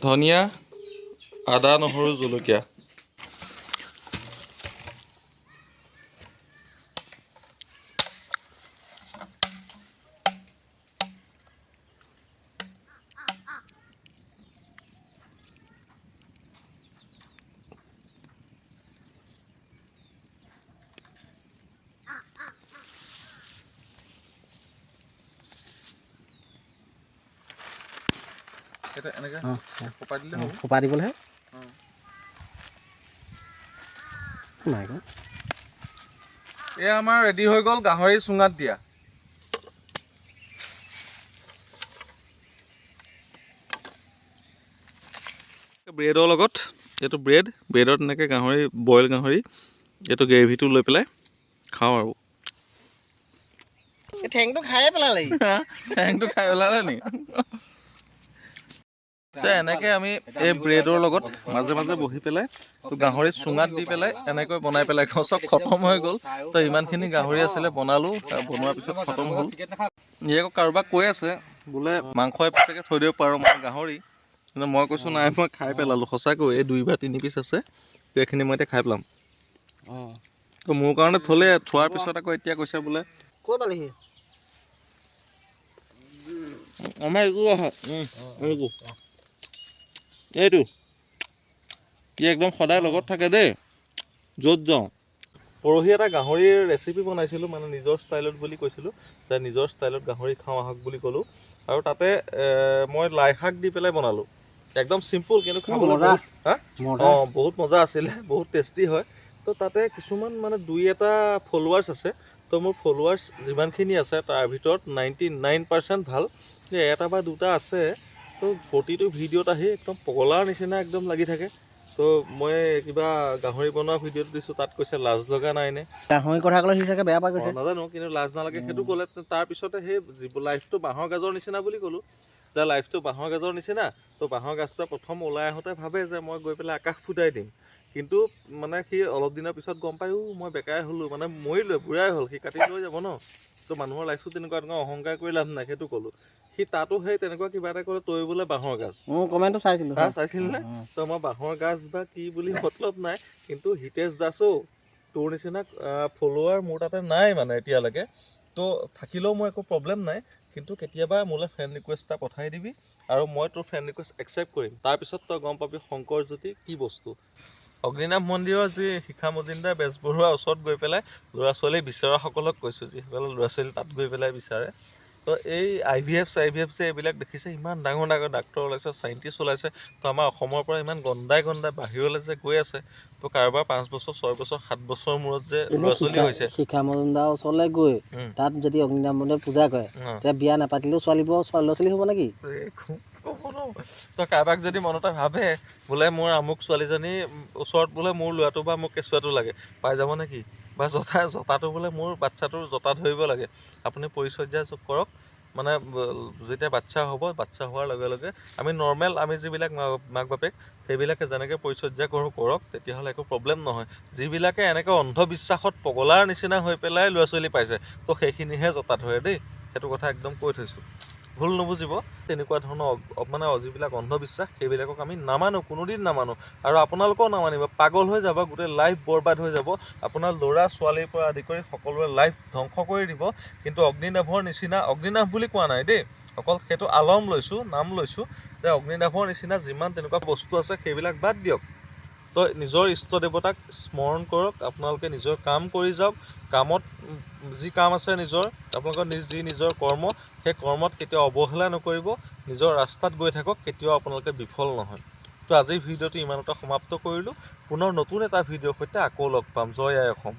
ধনিয়া, আদা, নহৰু, জলকীয়া। এটা এনেকৈ ফোপা দিলে হ'ব। ফোপা দিবলৈহে এয়া আমাৰ ৰেডি হৈ গ'ল গাহৰি চুঙাত দিয়া। ব্ৰেডৰ লগত এইটো ব্ৰেডত এনেকৈ গাহৰি বইল গাহৰি এইটো গ্ৰেভিটো লৈ পেলাই খাওঁ আৰু ঠেংটো খায়ে পেলালে ঠেংটো খাই পেলালে নি? এনেকৈ আমি এই ব্ৰেডৰ লগত মাজে মাজে বহি পেলাই তো গাহৰি চুঙাত দি পেলাই এনেকৈ বনাই পেলাই খাওঁ। চব খতম হৈ গ'ল। তো ইমানখিনি গাহৰি আছিলে বনালোঁ, বনোৱাৰ পিছত খতম হ'ল। ই আকৌ কাৰোবাক কৈ আছে বোলে মাংস এপিচকে থৈ দিব পাৰোঁ মানে গাহৰি, কিন্তু মই কৈছোঁ নাই মই খাই পেলালোঁ সঁচাকৈ। এই 2 বা 3 পিচ আছে, তো এইখিনি মই এতিয়া খাই পেলাম। তো মোৰ কাৰণে থ'লে, থোৱাৰ পিছত আকৌ এতিয়া কৈছে বোলে ক'ত পালেহি আমাৰ এইটো ই একদম সদায় লগত থাকে দেই, য'ত যাওঁ। পৰহি এটা গাহৰিৰ ৰেচিপি বনাইছিলোঁ, মানে নিজৰ ষ্টাইলত বুলি কৈছিলোঁ যে নিজৰ ষ্টাইলত গাহৰি খাওঁ আহক বুলি ক'লোঁ। আৰু তাতে মই লাই শাক দি পেলাই বনালোঁ, একদম চিম্পুল কিন্তু খাবলৈ বহুত মজা আছিলে, বহুত টেষ্টি হয়। তো তাতে কিছুমান মানে 2-এটা ফলোৱাৰ্ছ আছে। তো মোৰ ফলোৱাৰ্ছ যিমানখিনি আছে তাৰ ভিতৰত 99% ভাল, এটা বা দুটা আছে তো প্ৰতিটো ভিডিঅ'ত আহি একদম পগলাৰ নিচিনা একদম লাগি থাকে। তো মই কিবা গাহৰি বনোৱা ভিডিঅ'টো দিছোঁ, তাত কৈছে লাজ লগা নাইনে? গাহৰি কথা ক'লে সি চাগে বেয়া পাই গৈছে। নাজানো, কিন্তু লাজ নালাগে সেইটো ক'লে। তাৰপিছতে সেই লাইফটো বাঁহৰ গাজৰ নিচিনা বুলি ক'লোঁ যে লাইফটো বাঁহৰ গাজৰ নিচিনা। তো বাঁহৰ গাজটোৱে প্ৰথম ওলাই আহোঁতে ভাবে যে মই গৈ পেলাই আকাশ ফুটাই দিম, কিন্তু মানে সি অলপ দিনৰ পিছত গম পায়ো মই বেকাৰে হ'লোঁ, মানে মৰিলোঁ, বুঢ়াই হ'ল, সি কাটি লৈ যাব ন। তো মানুহৰ লাইফটো তেনেকুৱা অহংকাৰ কৰি লাভ নাই, সেইটো ক'লোঁ। সি তাতো সেই তেনেকুৱা কিবা এটা ক'লে, তই বোলে বাঁহৰ গাজ। কমেণ্টটো চাইছিলোঁ, চাইছিল নে? তো মই বাঁহৰ গাজ বা কি বুলি মতলব নাই, কিন্তু হিতেশ দাসো তোৰ নিচিনা ফলোৱাৰ মোৰ তাতে নাই মানে এতিয়ালৈকে। তো থাকিলেও মোৰ একো প্ৰব্লেম নাই, কিন্তু কেতিয়াবা মোলৈ ফ্ৰেণ্ড ৰিকুৱেষ্ট এটা পঠাই দিবি আৰু মই তোৰ ফ্ৰেণ্ড ৰিকুৱেষ্ট একচেপ্ট কৰিম। তাৰপিছত তই গম পাবি শংকৰজ্যোতি কি বস্তু। অগ্নিনাভ মন্দিৰৰ যি শিখা মজুমদাৰ বেজবৰুৱাৰ ওচৰত গৈ পেলাই ল'ৰা ছোৱালী বিচৰাসকলক কৈছোঁ, যিসকলে ল'ৰা ছোৱালী তাত গৈ পেলাই বিচাৰে। তো এই IVF যে এইবিলাক দেখিছে, ইমান ডাঙৰ ডাঙৰ ডাক্তৰ ওলাইছে, চাইণ্টিষ্ট ওলাইছে। তো আমাৰ অসমৰ পৰা ইমান গন্দাই বাহিৰলৈ যে গৈ আছে, তো কাৰোবাৰ 5 বছৰ 6 বছৰ 7 বছৰৰ মূৰত যে ল'ৰা ছোৱালী হৈছে। শিখা মজুমদাৰ ওচৰলৈ গৈ তাত যদি অগ্নিনাভ মন্দিৰত পূজা কৰে, তেতিয়া বিয়া নাপাতিলেও ল'ৰা ছোৱালী হ'ব নেকি? তই কাৰোবাক যদি মনতে ভাবে বোলে মোৰ আমুক ছোৱালীজনী ওচৰত বোলে মোৰ ল'ৰাটো বা মোৰ কেঁচুৱাটো লাগে, পাই যাব নেকি? বা জতাটো বোলে মোৰ বাচ্ছাটোৰ জতা ধৰিব লাগে, আপুনি পৰিচৰ্যা কৰক। মানে যেতিয়া বাচ্ছা হ'ব, বাচ্ছা হোৱাৰ লগে লগে আমি নৰ্মেল আমি যিবিলাক মাক বাপেক সেইবিলাকে যেনেকৈ পৰিচৰ্যা কৰক, তেতিয়াহ'লে একো প্ৰব্লেম নহয়। যিবিলাকে এনেকৈ অন্ধবিশ্বাসত পগলাৰ নিচিনা হৈ পেলাই ল'ৰা ছোৱালী পাইছে, তো সেইখিনিহে জতা ধৰে দেই, সেইটো কথা একদম কৈ থৈছোঁ, ভুল নুবুজিব। তেনেকুৱা ধৰণৰ মানে যিবিলাক অন্ধবিশ্বাস সেইবিলাকক আমি নামানো, কোনোদিন নামানো। আৰু আপোনালোকেও নামানিব, পাগল হৈ যাব, গোটেই লাইফ বৰবাদ হৈ যাব। আপোনাৰ ল'ৰা ছোৱালীৰ পৰা আদি কৰি সকলোৰে লাইফ ধ্বংস কৰি দিব। কিন্তু অগ্নিনাভৰ নিচিনা, অগ্নিনাভ বুলি কোৱা নাই দেই, অকল সেইটো আলম লৈছোঁ, নাম লৈছোঁ যে অগ্নিনাভৰ নিচিনা যিমান তেনেকুৱা বস্তু আছে সেইবিলাক বাদ দিয়ক। তো নিজৰ ইষ্ট দেৱতাক স্মৰণ কৰক, আপোনালোকে নিজৰ কাম কৰি যাওক। কামত যি কাম আছে নিজৰ, আপোনালোকৰ যি নিজৰ কৰ্ম, সেই কৰ্মত কেতিয়াও অৱহেলা নকৰিব। নিজৰ ৰাস্তাত গৈ থাকক, কেতিয়াও আপোনালোকে বিফল নহয়। তো আজিৰ ভিডিঅ'টো ইমানতে সমাপ্ত কৰিলোঁ। পুনৰ নতুন এটা ভিডিঅ'ৰ সৈতে আকৌ লগ পাম। জয় আই অসম।